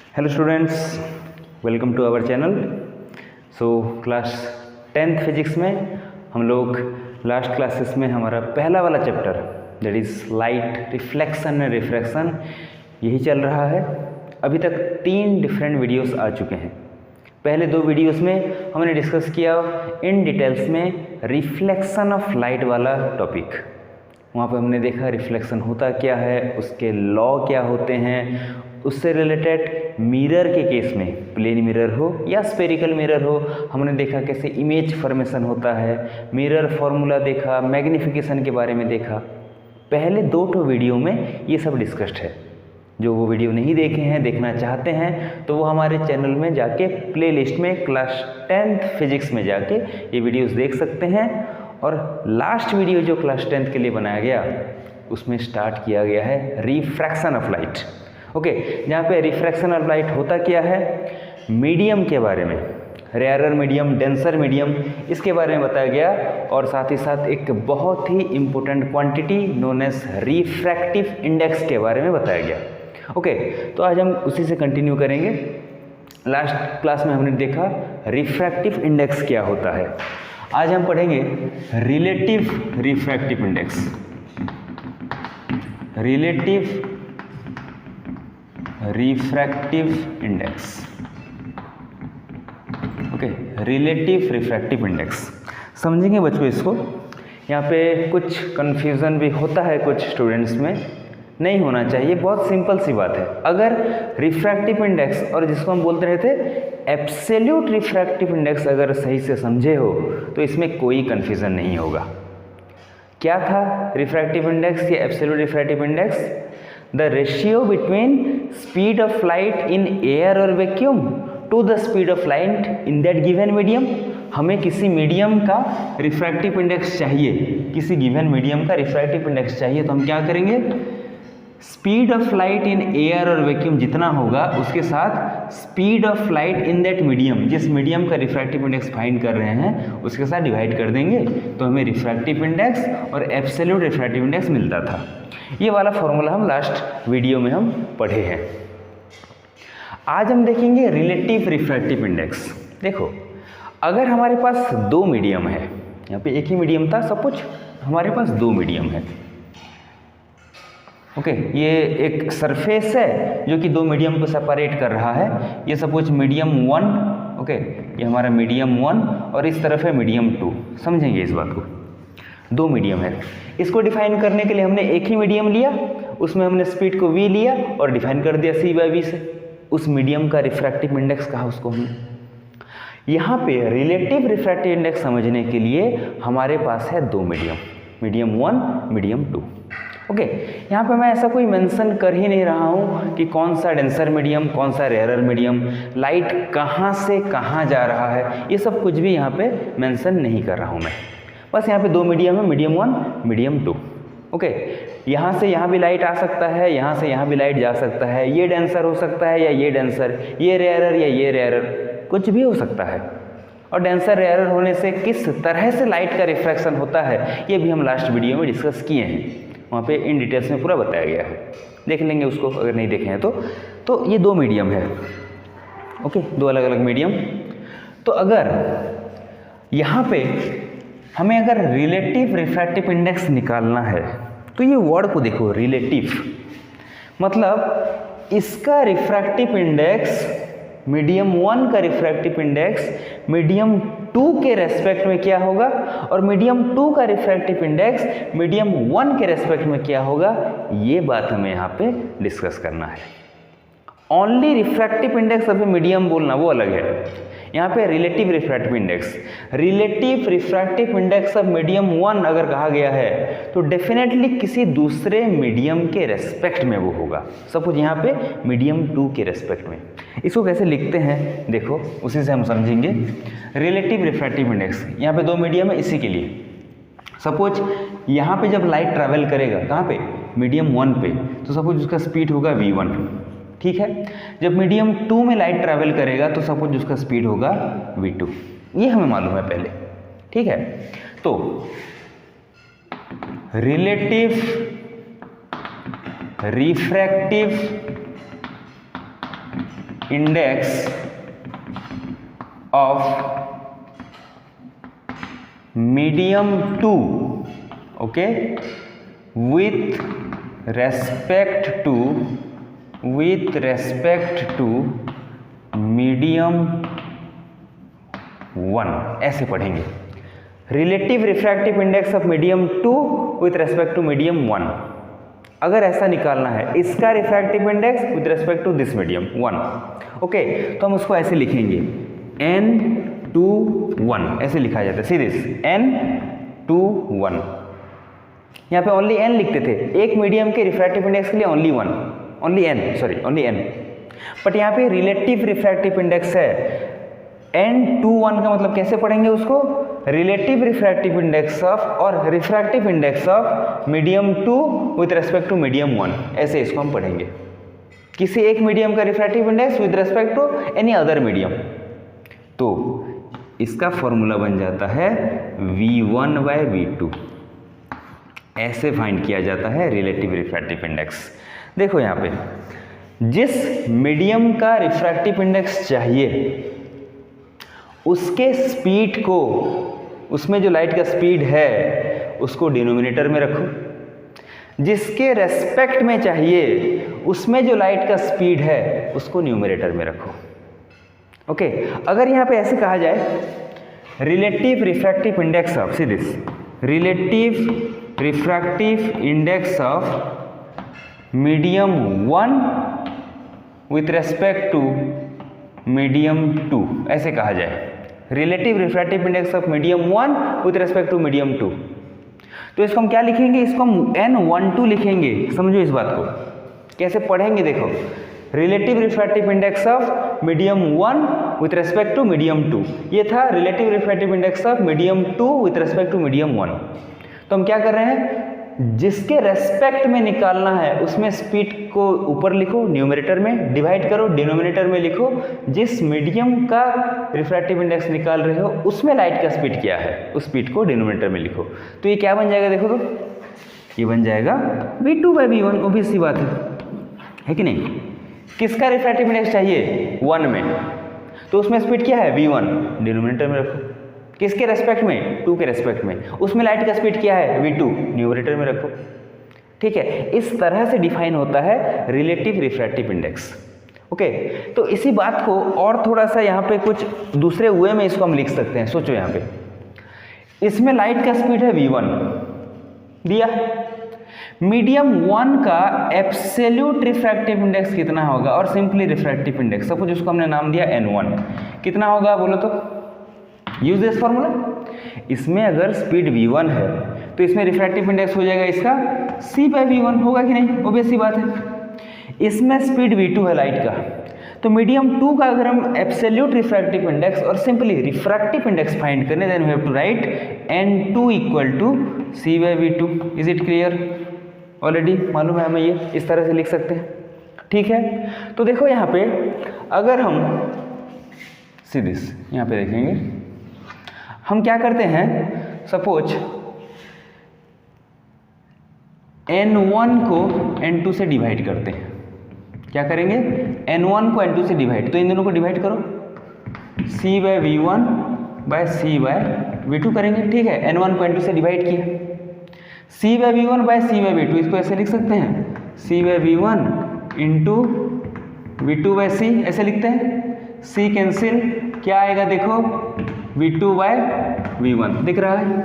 Hello students, welcome to our channel. Class 10th physics में हम लोग लास्ट क्लासेस में हमारा पहला वाला chapter that is light, reflection and refraction यही चल रहा है। अभी तक 3 डिफरेंट वीडियोस आ चुके हैं। पहले 2 वीडियोस में हमने डिस्कस किया इन डिटेल्स में रिफ्लेक्शन ऑफ लाइट वाला टॉपिक। वहाँ पे हमने देखा रिफ्लेक्शन होता क्या है, उसके लॉ क्या होते हैं, उससे रिलेटेड मिरर के केस में प्लेन मिरर हो या स्फेरिकल मिरर हो, हमने देखा कैसे इमेज फॉर्मेशन होता है, मिरर फॉर्मूला देखा, मैग्नीफिकेशन के बारे में देखा। पहले 2 वीडियो में ये सब डिस्कस्ड है। जो वो वीडियो नहीं देखे हैं, देखना चाहते हैं, तो वो हमारे चैनल में जाके प्लेलिस्ट में क्लास 10th फिजिक्स में जाके ये वीडियोस देख सकते हैं। और लास्ट वीडियो जो क्लास 10th के लिए बनाया गया उसमें स्टार्ट किया गया है रिफ्रैक्शन ऑफ लाइट। ओके, जहाँ पे रिफ्रैक्शन ऑफ लाइट होता क्या है, मीडियम के बारे में, रेयरर मीडियम, डेंसर मीडियम, इसके बारे में बताया गया। और साथ ही साथ एक बहुत ही important quantity known as refractive index के बारे में बताया गया। ओके, तो आज हम उसी से कंटिन्यू करेंगे। लास्ट क्लास में हमने देखा रिफ्रैक्टिव इंडेक्स क्या होता है। आज हम पढ़ेंगे relative refractive index. Relative refractive index. Okay, relative refractive index समझेंगे बच्चों इसको। यहाँ पे कुछ कन्फ्यूज़न भी होता है कुछ स्टूडेंट्स में, नहीं होना चाहिए, बहुत सिंपल सी बात है। अगर रिफ्रैक्टिव इंडेक्स और जिसको हम बोलते रहते एब्सोल्यूट रिफ्रैक्टिव इंडेक्स अगर सही से समझे हो तो इसमें कोई कन्फ्यूज़न नहीं होगा। क्या था रिफ्रैक्टिव इंडेक्स या absolute refractive index? The ratio between speed of light in air और vacuum to the speed of light in that given medium. हमें किसी मीडियम का रिफ्रैक्टिव इंडेक्स चाहिए, किसी गिवन मीडियम का रिफ्रैक्टिव इंडेक्स चाहिए, तो हम क्या करेंगे, speed of light in air और वैक्यूम जितना होगा उसके साथ speed of light in that medium, जिस मीडियम का रिफ्रैक्टिव इंडेक्स फाइंड कर रहे हैं उसके साथ डिवाइड कर देंगे, तो हमें रिफ्रैक्टिव इंडेक्स और एब्सोल्यूट रिफ्रैक्टिव इंडेक्स मिलता था। ये वाला फॉर्मूला हम लास्ट वीडियो में हम पढ़े हैं। आज हम देखेंगे रिलेटिव रिफ्रैक्टिव इंडेक्स। देखो, अगर हमारे पास 2 मीडियम है, यहाँ पे एक ही मीडियम था, सब कुछ हमारे पास 2 मीडियम है। ओके, ये एक सरफेस है जो कि 2 मीडियम को सेपरेट कर रहा है। ये सपोज मीडियम 1, ओके, ये हमारा मीडियम 1 और इस तरफ है मीडियम 2। समझेंगे इस बात को, 2 मीडियम है। इसको डिफाइन करने के लिए हमने एक ही मीडियम लिया, उसमें हमने स्पीड को v लिया और डिफाइन कर दिया c/v से। उस मीडियम का रिफ्रैक्टिव इंडेक्स कहा उसको हमने। यहाँ पे रिलेटिव रिफ्रैक्टिव इंडेक्स समझने के लिए हमारे पास है 2 मीडियम, मीडियम 1, मीडियम 2। ओके, यहाँ पे मैं ऐसा कोई मेंशन कर ही नहीं रहा हूँ कि कौन सा डेंसर मीडियम, कौन सा रेयरर मीडियम, लाइट कहाँ से कहाँ जा रहा है, ये सब कुछ भी यहाँ पे मेंशन नहीं कर रहा हूँ मैं। बस यहाँ पे 2 मीडियम है, मीडियम 1, मीडियम 2। ओके, यहाँ से यहाँ भी लाइट आ सकता है, यहाँ से यहाँ भी लाइट जा सकता है, ये डेंसर हो सकता है या ये डेंसर, ये रेयरर या ये रेयरर, कुछ भी हो सकता है। और डेंसर रेयरर होने से किस तरह से लाइट का रिफ्रैक्शन होता है ये भी हम लास्ट वीडियो में डिस्कस किए हैं। वहाँ पे इन डिटेल्स में पूरा बताया गया है, देख लेंगे उसको अगर नहीं देखे हैं तो ये 2 मीडियम है। ओके, 2 अलग अलग मीडियम। तो अगर यहाँ पे हमें अगर रिलेटिव रिफ्रैक्टिव इंडेक्स निकालना है तो ये वर्ड को देखो, रिलेटिव मतलब इसका रिफ्रैक्टिव इंडेक्स, मीडियम 1 का रिफ्रैक्टिव इंडेक्स मीडियम 2 के रेस्पेक्ट में क्या होगा और मीडियम 2 का रिफ्रैक्टिव इंडेक्स मीडियम 1 के रेस्पेक्ट में क्या होगा, ये बात हमें यहाँ पे डिस्कस करना है। ओनली रिफ्रैक्टिव इंडेक्स अभी मीडियम बोलना वो अलग है। यहाँ पे relative refractive index, relative refractive index of medium 1 अगर कहा गया है तो डेफिनेटली किसी दूसरे मीडियम के रेस्पेक्ट में वो होगा। सपोज यहाँ पे मीडियम 2 के रेस्पेक्ट में। इसको कैसे लिखते हैं देखो, उसी से हम समझेंगे। रिलेटिव रिफ्रैक्टिव इंडेक्स, यहाँ पे 2 मीडियम है, इसी के लिए सपोज यहाँ पे जब लाइट ट्रैवल करेगा कहाँ पे, मीडियम 1 पे, तो सपोज उसका स्पीड होगा v1, ठीक है। जब मीडियम 2 में लाइट ट्रैवल करेगा तो सपोज उसका स्पीड होगा v2, ये हमें मालूम है पहले, ठीक है। तो relative refractive index of medium 2, okay, with respect to medium 1, ऐसे पढ़ेंगे। Relative refractive index of medium 2 with respect to medium 1। अगर ऐसा निकालना है, इसका refractive index with respect to this medium 1, okay, तो हम उसको ऐसे लिखेंगे n2 1, ऐसे लिखा जाता है सीधे n2 1। यहाँ पे ओनली n लिखते थे, एक मीडियम के रिफ्रैक्टिव इंडेक्स के लिए ओनली n, बट यहाँ पे रिलेटिव रिफ्रैक्टिव इंडेक्स है n21 का मतलब कैसे पढ़ेंगे उसको, रिलेटिव रिफ्रैक्टिव इंडेक्स ऑफ और refractive index of medium 2 with respect to medium 1, ऐसे इसको हम पढ़ेंगे। किसी एक मीडियम का refractive index with respect to any other medium, तो इसका फॉर्मूला बन जाता है v1/v2, ऐसे फाइंड किया जाता है रिलेटिव रिफ्रैक्टिव इंडेक्स। देखो यहाँ पे जिस मीडियम का रिफ्रैक्टिव इंडेक्स चाहिए उसके स्पीड को, उसमें जो लाइट का स्पीड है उसको डिनोमिनेटर में रखो, जिसके रेस्पेक्ट में चाहिए उसमें जो लाइट का स्पीड है उसको न्यूमरेटर में रखो, ओके। अगर यहाँ पे ऐसे कहा जाए relative refractive index of, see this, relative refractive index of medium 1 with respect to medium 2, ऐसे कहा जाए, relative refractive index of medium 1 with respect to medium 2, तो इसको हम क्या लिखेंगे, इसको हम n12 लिखेंगे। समझो इस बात को, कैसे पढ़ेंगे देखो, relative refractive index of medium 1 with respect to medium 2, ये था relative refractive index of medium 2 with respect to medium 1। तो हम क्या कर रहे हैं, जिसके रेस्पेक्ट में निकालना है उसमें स्पीड को ऊपर लिखो, न्यूमरेटर में डिवाइड करो, डिनोमिनेटर में लिखो, जिस मीडियम का रिफ्रैक्टिव इंडेक्स निकाल रहे हो उसमें लाइट का स्पीड क्या है, उस स्पीड को डिनोमिनेटर में लिखो। तो ये क्या बन जाएगा, देखो तो ये बन जाएगा v2/v1, ऑब्वियस सी बात है कि नहीं। किसका रिफ्रैक्टिव इंडेक्स चाहिए, 1 में, तो उसमें स्पीड क्या है, v1, डिनोमिनेटर में रखो। किसके रेस्पेक्ट में, 2 के रेस्पेक्ट में, उसमें लाइट का स्पीड क्या है, v2, न्यूमरेटर में रखो। ठीक है, इस तरह से डिफाइन होता है रिलेटिव रिफ्रैक्टिव इंडेक्स, ओके। तो इसी बात को और थोड़ा सा यहाँ पे कुछ दूसरे वे में इसको हम लिख सकते हैं। सोचो यहाँ पे, इसमें लाइट का स्पीड है v1 दिया, मीडियम 1 का एब्सोल्यूट रिफ्रैक्टिव इंडेक्स कितना होगा, और सिंपली रिफ्रैक्टिव इंडेक्स, सपोज उसको हमने नाम दिया n1, कितना होगा बोलो तो, यूज दिस फॉर्मूला। इसमें अगर स्पीड v1 है तो इसमें रिफ्रैक्टिव इंडेक्स हो जाएगा इसका c/v1, होगा कि नहीं, ऑब्वियस सी बात है। इसमें स्पीड v2 है लाइट का, तो मीडियम 2 का अगर हम एब्सोल्यूट रिफ्रैक्टिव इंडेक्स और सिंपली रिफ्रैक्टिव इंडेक्स फाइंड करने, then we have to write n2 equal to c/v2। Is it clear, already मालूम है हमें, ये इस तरह से लिख सकते हैं। ठीक है, तो देखो यहाँ पे अगर हम सीधे यहाँ पे देखेंगे, हम क्या करते हैं, सपोज n1 को n2 से डिवाइड करते हैं। क्या करेंगे, n1 को n2 से डिवाइड, तो इन दोनों को डिवाइड करो, c/v1 बाय c/v2 करेंगे। ठीक है, n1 को n2 से डिवाइड किया, c/v1 बाय c/v2, इसको ऐसे लिख सकते हैं, c/v1 into v2 bye c, ऐसे लिखते हैं। c कैंसिल, क्या आएगा देखो, v2 बाय v1 दिख रहा है।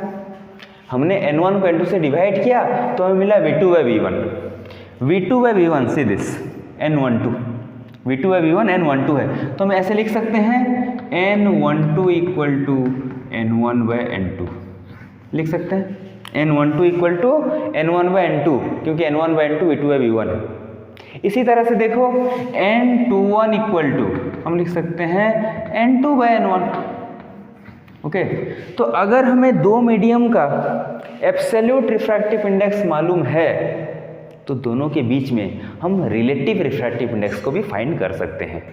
हमने n1 को n2 से डिवाइड किया तो हमें मिला v2 by v1, v2 by v1 see this n12, v2 by v1 n12 है, तो हम ऐसे लिख सकते हैं n12 equal to n1 bye n2, लिख सकते हैं n12 equal to n1 bye n2, क्योंकि n1 bye n2 v2 by v1 है। इसी तरह से देखो n21 इक्वल टू हम लिख सकते हैं n2 बाय n1, ओके। तो अगर हमें दो मीडियम का एब्सोल्यूट रिफ्रैक्टिव इंडेक्स मालूम है तो दोनों के बीच में हम रिलेटिव रिफ्रैक्टिव इंडेक्स को भी फाइंड कर सकते हैं,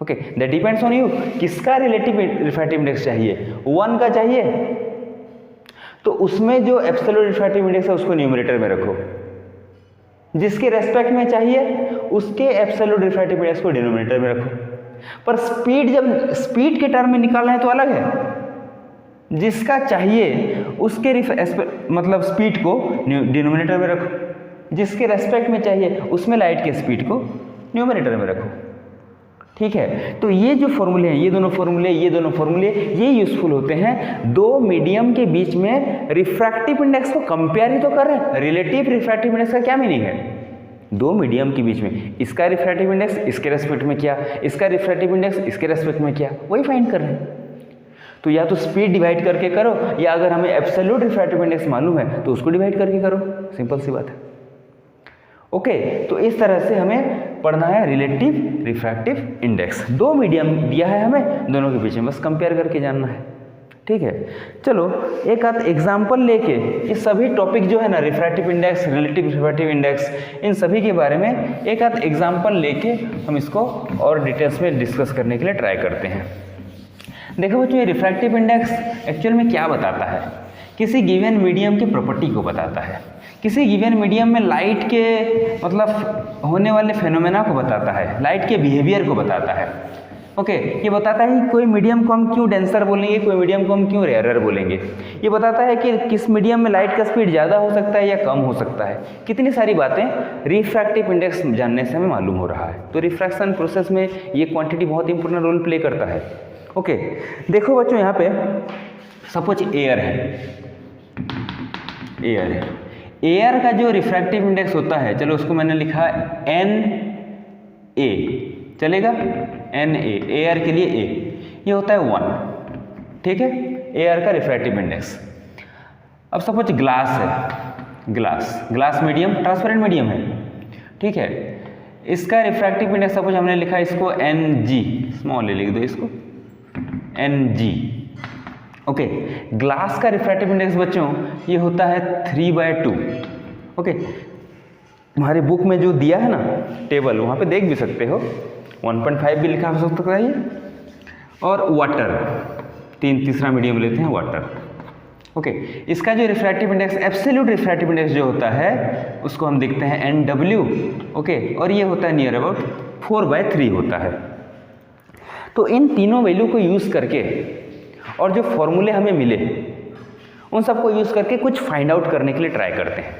okay. That depends on you, किसका रिलेटिव रिफ्रैक्टिव इंडेक्स चाहिए, 1 का चाहिए तो उसमें जो एब्सोल्यूट रिफ्रैक्टिव इंडेक्स है उसको न्यूमरेटर में रखो, जिसके रेस्पेक्ट में चाहिए उसके एब्सोल्यूट रिफ्रैक्टिव इंडेक्स को डिनोमिनेटर में रखो। पर स्पीड, जब स्पीड के टर्म में निकालना है तो अलग है। जिसका चाहिए उसके मतलब स्पीड को डिनोमिनेटर में रखो, जिसके रेस्पेक्ट में चाहिए उसमें लाइट के स्पीड को न्यूमरेटर में रखो। ठीक है, तो ये जो फॉर्मूले हैं, ये दोनों फॉर्मूले ये यूजफुल होते हैं दो मीडियम के बीच में रिफ्रैक्टिव इंडेक्स को कंपेयर ही तो कर रहे हैं। रिलेटिव रिफ्रैक्टिव इंडेक्स का क्या मीनिंग है? दो मीडियम के बीच में इसका रिफ्रैक्टिव इंडेक्स इसके रेस्पेक्ट में क्या, इसका रिफ्रैक्टिव इंडेक्स इसके रेस्पेक्ट में क्या, वही फाइंड कर रहे हैं। तो या तो स्पीड डिवाइड करके करो, या अगर हमें एब्सोल्यूट रिफ्रैक्टिव इंडेक्स मालूम है तो उसको डिवाइड करके करो, सिंपल सी बात है। ओके, तो इस तरह से हमें पढ़ना है रिलेटिव रिफ्रैक्टिव इंडेक्स। दो मीडियम दिया है हमें, दोनों के बीच में बस कंपेयर करके जानना है। ठीक है, चलो एक आध एग्जाम्पल लेके ये सभी टॉपिक जो है ना, refractive index, relative refractive index, इन सभी के बारे में एक आध एग्जाम्पल लेके हम इसको और डिटेल्स में डिस्कस करने के लिए ट्राई करते हैं। देखो बच्चों, ये रिफ्रैक्टिव इंडेक्स एक्चुअल में क्या बताता है? किसी गिवन मीडियम की प्रॉपर्टी को बताता है, किसी गिवन मीडियम में लाइट के मतलब होने वाले फेनोमेना को बताता है, लाइट के बिहेवियर को बताता है। ओके, ये बताता है कि कोई मीडियम को हम क्यों डेंसर बोलेंगे, कोई मीडियम को हम क्यों रेयरर बोलेंगे। ये बताता है कि किस मीडियम में लाइट का स्पीड ज़्यादा हो सकता है या कम हो सकता है। कितनी सारी बातें रिफ्रैक्टिव इंडेक्स जानने से हमें मालूम हो रहा है। तो रिफ्रैक्शन प्रोसेस में ये क्वांटिटी बहुत इंपॉर्टेंट रोल प्ले करता है। ओके, देखो बच्चों, यहाँ पे सपोज एयर है, एयर का जो रिफ्रैक्टिव इंडेक्स होता है, चलो उसको मैंने लिखा NA, चलेगा, NA, एयर के लिए A, ये होता है 1। ठीक है, एयर का रिफ्रैक्टिव इंडेक्स। अब सपोज ग्लास है, ग्लास मीडियम, ट्रांसपेरेंट मीडियम है। ठीक है, इसका रिफ्रैक्टिव इंडेक्स सपोज हमने लिखा इसको NG, स्मॉल लिख दो इसको NG। ओके, ग्लास का रिफ्रैक्टिव इंडेक्स बच्चों ये होता है 3/2। ओके, तुम्हारी बुक में जो दिया है ना टेबल, वहाँ पे देख भी सकते हो, 1.5 भी लिखा हो सकता है ये। और वाटर, तीसरा मीडियम लेते हैं वाटर। ओके, इसका जो refractive index, absolute refractive index जो होता है उसको हम देखते हैं NW। ओके, और ये होता है नियर अबाउट 4/3 होता है। तो इन तीनों वैल्यू को यूज़ करके और जो फॉर्मूले हमें मिले उन सबको यूज़ करके कुछ फाइंड आउट करने के लिए ट्राई करते हैं।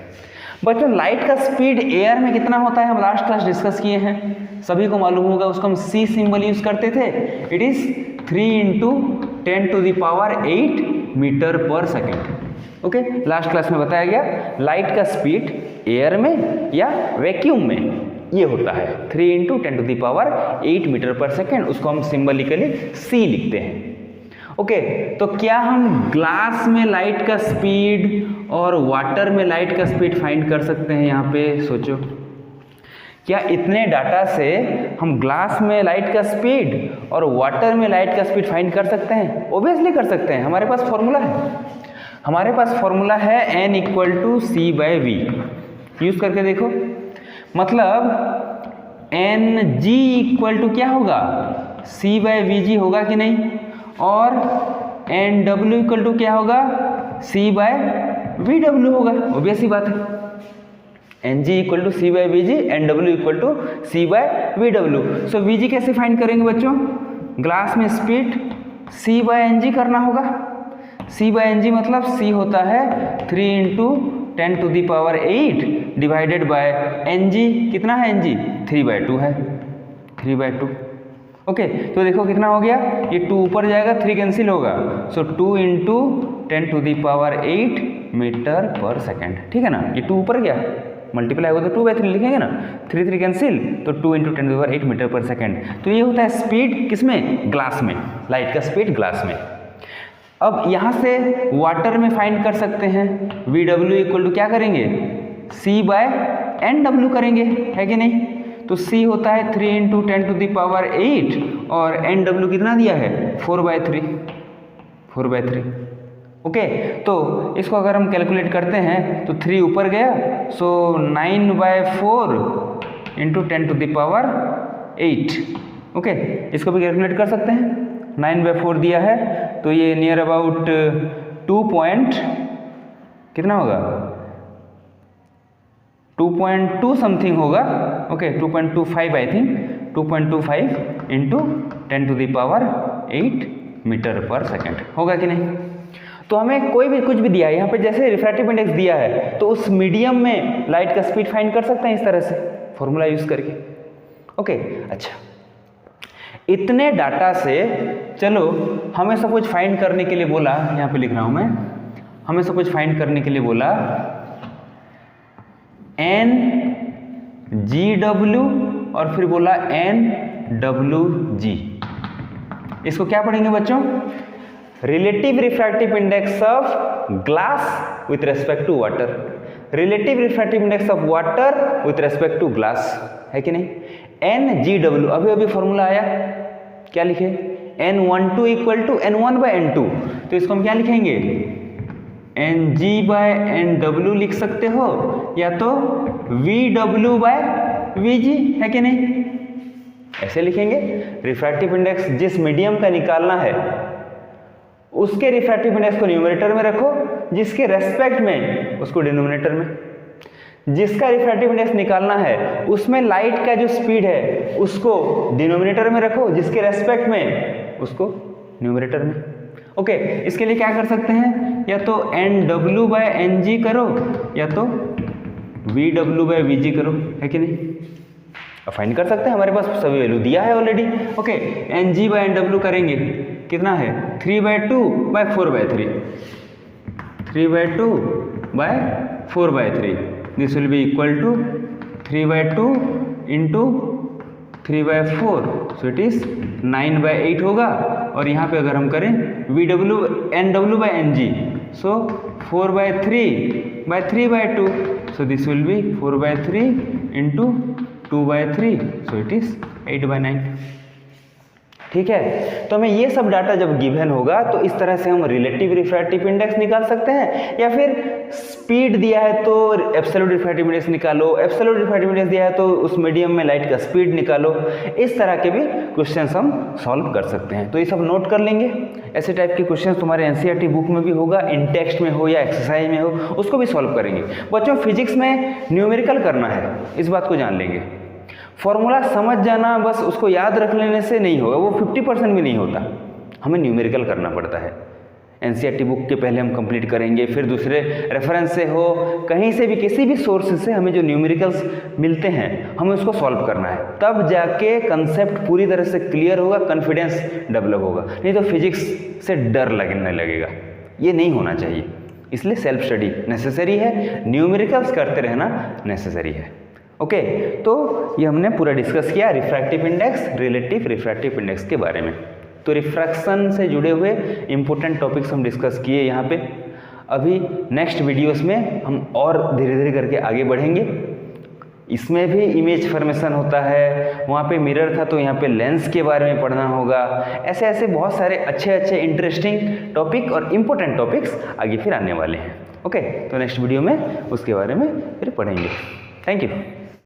बच्चों, लाइट का स्पीड एयर में कितना होता है हम लास्ट क्लास डिस्कस किए हैं, सभी को मालूम होगा, उसको हम C सिंबल यूज़ करते थे। It is 3 × 10⁸ metre per second. Okay, last class में बताया गया लाइट का स्पीड एयर में या वैक्यूम में ये होता है 3 × 10⁸ मीटर पर सेकेंड, उसको हम सिंबलिकली C लिखते हैं। ओके, तो क्या हम ग्लास में लाइट का स्पीड और वाटर में लाइट का स्पीड फाइंड कर सकते हैं? यहाँ पे सोचो, क्या इतने डाटा से हम ग्लास में लाइट का स्पीड और वाटर में लाइट का स्पीड फाइंड कर सकते हैं? ऑब्वियसली कर सकते हैं, हमारे पास फॉर्मूला है। हमारे पास फॉर्मूला है N = C/V। यूज़ करके देखो, मतलब NG = क्या होगा, C/VG होगा कि नहीं, और NW = क्या होगा, C/VW होगा। ऑब्वियस ही बात है, NG = C/VG, NW = C/VW। सो VG कैसे फाइंड करेंगे बच्चों? ग्लास में स्पीड C/NG करना होगा। C/NG मतलब C होता है 3 × 10⁸ डिवाइडेड बाय NG, कितना है NG? 3/2 है, 3/2। ओके, तो देखो कितना हो गया, ये 2 ऊपर जाएगा, 3 कैंसिल होगा, सो 2 × 10⁸ मीटर पर सेकेंड। ठीक है ना, ये 2 ऊपर गया, मल्टीप्लाई होगा तो 2/3 लिखेंगे ना, 3 कैंसिल, तो 2 × 10⁸ मीटर पर सेकेंड। तो ये होता है स्पीड किसमें? ग्लास में, लाइट का स्पीड ग्लास में। अब यहाँ से वाटर में फाइंड कर सकते हैं, VW = क्या करेंगे, C/NW करेंगे, है कि नहीं? तो C होता है 3 × 10⁸ और NW कितना दिया है, 4/3। ओके, तो इसको अगर हम कैलकुलेट करते हैं तो 3 ऊपर गया, सो 9/4 × 10⁸। ओके, इसको भी कैलकुलेट कर सकते हैं, 9/4 दिया है तो ये नियर अबाउट 2 कितना होगा, 2.2 समथिंग होगा। Okay, 2.25 I think, 2.25 into 10⁸ metre per second, होगा कि नहीं। तो हमें कोई भी कुछ भी दिया है, यहाँ पे जैसे रिफ्रैक्टिव इंडेक्स दिया है तो उस मीडियम में लाइट का स्पीड फाइंड कर सकते हैं इस तरह से फॉर्मूला यूज करके। ओके, अच्छा, इतने डाटा से चलो हमें सब कुछ फाइंड करने के लिए बोला, यहाँ पे लिख रहा हूं मैं, हमें सब कुछ फाइंड करने के लिए बोला NGW और फिर बोला NWG। इसको क्या पढ़ेंगे बच्चों? Relative refractive index of glass with respect to water, relative refractive index of water with respect to glass, है कि नहीं। NGW, अभी अभी फॉर्मूला आया, क्या लिखे? N12 इक्वल टू N1/N2, तो इसको हम क्या लिखेंगे? NG/NW लिख सकते हो या तो VW/VG, है कि नहीं, ऐसे लिखेंगे। रिफ्रैक्टिव इंडेक्स जिस मीडियम का निकालना है उसके रिफ्रैक्टिव इंडेक्स को न्यूमरेटर में रखो, जिसके रेस्पेक्ट में उसको डिनोमिनेटर में। जिसका रिफ्रैक्टिव इंडेक्स निकालना है उसमें लाइट का जो स्पीड है उसको डिनोमिनेटर में रखो, जिसके रेस्पेक्ट में उसको न्यूमरेटर में। ओके, इसके लिए क्या कर सकते हैं? या तो NW/NG करो या तो VW/VG करो, है कि नहीं। फाइंड कर सकते हैं, हमारे पास सभी वैल्यू दिया है ऑलरेडी। ओके, NG/NW करेंगे, कितना है? 3/2/4/3, 3/2/4/3, this will be equal to 3/2 into 3/4, so it is 9/8 होगा। और यहाँ पे अगर हम करें NW/NG, so 4/3/3/2, so this will be 4/3 into 2/3, so it is 8/9। ठीक है, तो हमें ये सब डाटा जब गिवन होगा तो इस तरह से हम रिलेटिव रिफ्रैक्टिव इंडेक्स निकाल सकते हैं, या फिर स्पीड दिया है तो एब्सोल्यूट रिफ्रैक्टिव इंडेक्स निकालो, एब्सोल्यूट रिफ्रैक्टिव इंडेक्स दिया है तो उस मीडियम में लाइट का स्पीड निकालो। इस तरह के भी क्वेश्चंस हम सॉल्व कर सकते हैं, तो ये सब नोट कर लेंगे। ऐसे टाइप के क्वेश्चंस तुम्हारे एनसीईआरटी बुक में भी होगा, इन टेक्स्ट में हो या एक्सरसाइज में हो, उसको भी सॉल्व करेंगे। बच्चों, फिजिक्स में न्यूमेरिकल करना है, इस बात को जान लेंगे। फॉर्मूला समझ जाना बस उसको याद रख लेने से नहीं होगा, वो 50% भी नहीं होता, हमें न्यूमेरिकल करना पड़ता है। एनसीईआरटी बुक के पहले हम कंप्लीट करेंगे, फिर दूसरे रेफरेंस से हो, कहीं से भी, किसी भी सोर्स से हमें जो न्यूमेरिकल्स मिलते हैं हमें उसको सॉल्व करना है, तब जाके कंसेप्ट पूरी तरह से क्लियर होगा, कॉन्फिडेंस डेवलप होगा। नहीं तो फिजिक्स से डर लगने लगेगा, ये नहीं होना चाहिए। इसलिए सेल्फ स्टडी नेसेसरी है, न्यूमेरिकल्स करते रहना नेसेसरी है। ओके, तो ये हमने पूरा डिस्कस किया refractive index, relative refractive index के बारे में। तो रिफ्रैक्शन से जुड़े हुए इंपॉर्टेंट टॉपिक्स हम डिस्कस किए यहाँ पे। अभी नेक्स्ट वीडियोस में हम और धीरे धीरे करके आगे बढ़ेंगे। इसमें भी इमेज फॉर्मेशन होता है, वहाँ पे मिरर था तो यहाँ पे लेंस के बारे में पढ़ना होगा। ऐसे ऐसे बहुत सारे अच्छे अच्छे इंटरेस्टिंग टॉपिक और इम्पोर्टेंट टॉपिक्स आगे फिर आने वाले हैं। ओके, तो नेक्स्ट वीडियो में उसके बारे में फिर पढ़ेंगे। Thank you.